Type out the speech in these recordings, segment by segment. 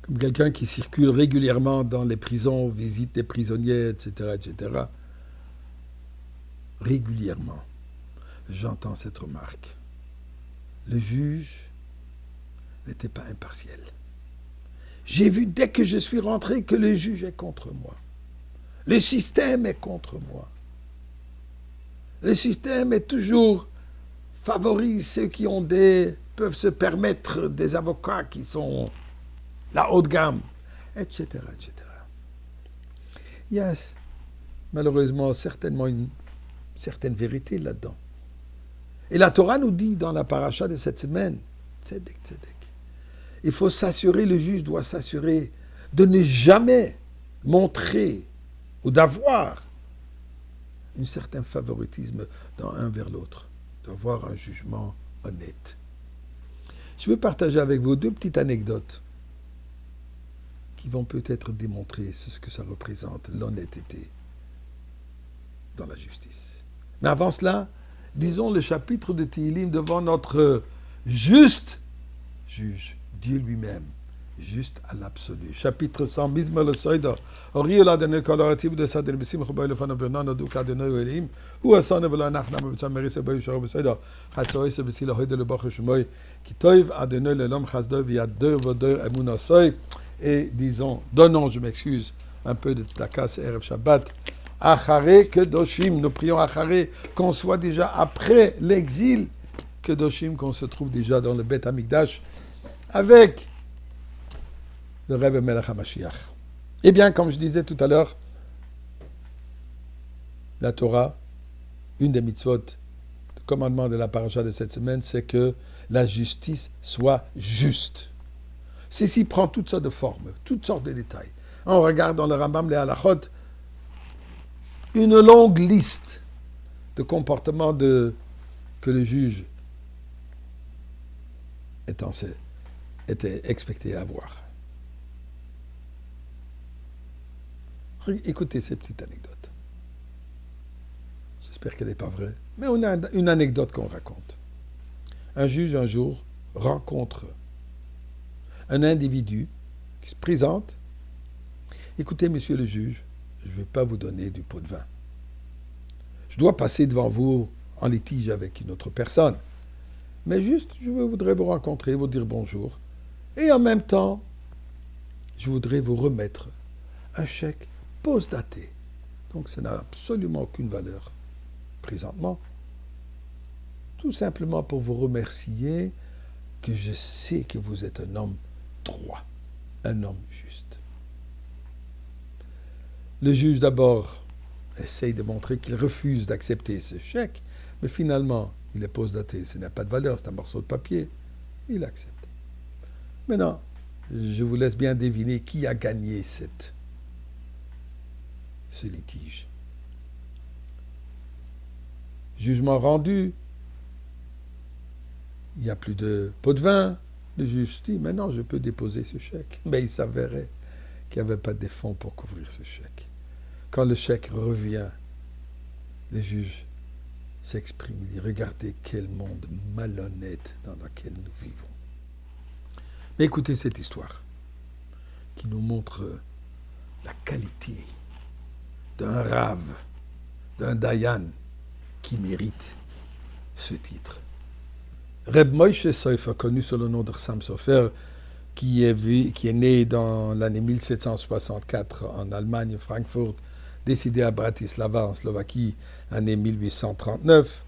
comme quelqu'un qui circule régulièrement dans les prisons, visite les prisonniers, etc., etc., régulièrement, j'entends cette remarque. Le juge n'était pas impartiel. J'ai vu dès que je suis rentré que le juge est contre moi. Le système est contre moi. Le système est toujours favorise ceux qui ont peuvent se permettre des avocats qui sont la haute gamme, etc., etc. Il y a malheureusement certainement une certaine vérité là-dedans. Et la Torah nous dit dans la paracha de cette semaine, tzedek, tzedek, il faut s'assurer, le juge doit s'assurer de ne jamais montrer ou d'avoir un certain favoritisme d'un un vers l'autre, d'avoir un jugement honnête. Je veux partager avec vous deux petites anecdotes qui vont peut-être démontrer ce que ça représente, l'honnêteté dans la justice. Mais avant cela, disons le chapitre de Tehillim devant notre juste juge, Dieu lui-même, juste à l'absolu. Chapitre 100, Mizmor le Soida, Oriola de Nekolorativ de Sadin Bissim, Choboy le Fana Bernard, Duka de Noélim, ou à Son Evola Nachnam, Meris et Boy Sharo Soida, Hatsoy se Bissi, le Hoy de le Bach Shemoy, qui toiv à de le Lom Chasdov, via deux Vodeur et Mounasoy, et disons, donnons, je m'excuse, un peu de Tzedaka, Erev Shabbat, Achare Kedoshim, nous prions Achare, qu'on soit déjà après l'exil, Kedoshim, qu'on se trouve déjà dans le Beth Amikdash, avec le Rebbe Melech HaMashiach. Eh bien, comme je disais tout à l'heure, la Torah, une des mitzvot, le commandement de la paracha de cette semaine, c'est que la justice soit juste. Ceci prend toutes sortes de formes, toutes sortes de détails. On regarde dans le Rambam, les halachot, une longue liste de comportements que le juge était expecté à avoir. Écoutez ces petites anecdotes. J'espère qu'elle n'est pas vraie, mais on a une anecdote qu'on raconte. Un juge, un jour, rencontre un individu qui se présente. Écoutez, monsieur le juge, je ne vais pas vous donner du pot de vin. Je dois passer devant vous en litige avec une autre personne. Mais juste, je voudrais vous rencontrer, vous dire bonjour. Et en même temps, je voudrais vous remettre un chèque post-daté. Donc ça n'a absolument aucune valeur présentement. Tout simplement pour vous remercier que je sais que vous êtes un homme droit, un homme juste. Le juge d'abord essaye de montrer qu'il refuse d'accepter ce chèque, mais finalement, il est post-daté, ce n'a pas de valeur, c'est un morceau de papier. Il accepte. Maintenant, je vous laisse bien deviner qui a gagné ce litige. Jugement rendu, il n'y a plus de pot de vin. Le juge dit, maintenant je peux déposer ce chèque. Mais il s'avérait qu'il n'y avait pas de fonds pour couvrir ce chèque. Quand le chèque revient, le juge s'exprime, il dit, regardez quel monde malhonnête dans lequel nous vivons. Mais écoutez cette histoire qui nous montre la qualité d'un rave, d'un dayan qui mérite ce titre. Reb Moshe Sofer, connu sous le nom de Chassam Sofer, qui est né dans l'année 1764 en Allemagne, Francfort, décédé à Bratislava en Slovaquie, l'année 1839.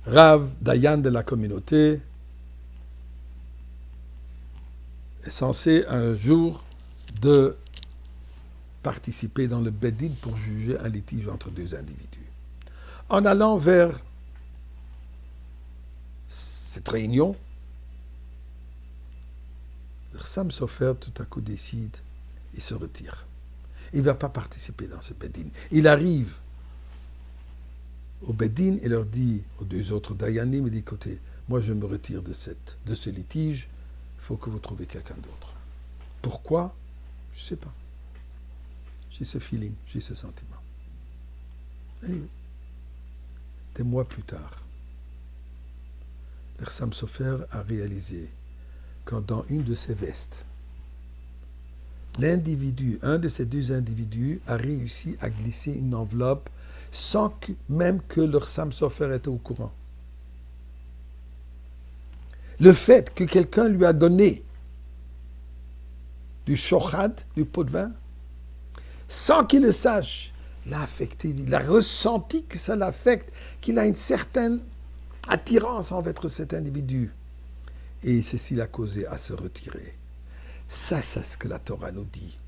Rav, dayan de la communauté, est censé un jour de participer dans le Bedin pour juger un litige entre deux individus. En allant vers cette réunion, Chassam Sofer tout à coup décide et se retire. Il ne va pas participer dans ce Bedin. Il arrive au Bedin et leur dit aux deux autres Dayanim, il dit, écoutez, moi je me retire de ce litige, il faut que vous trouviez quelqu'un d'autre. Pourquoi? Je ne sais pas. J'ai ce feeling, j'ai ce sentiment. Et des mois plus tard, le Chassam Sofer a réalisé quand dans une de ses vestes, l'individu, un de ces deux individus, a réussi à glisser une enveloppe sans que, même que leur Sam Sofer était au courant. Le fait que quelqu'un lui a donné du shochad, du pot de vin, sans qu'il le sache, l'a affecté. Il a ressenti que ça l'affecte, qu'il a une certaine attirance envers cet individu. Et ceci l'a causé à se retirer. Ça, c'est ce que la Torah nous dit.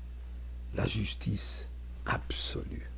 La justice absolue.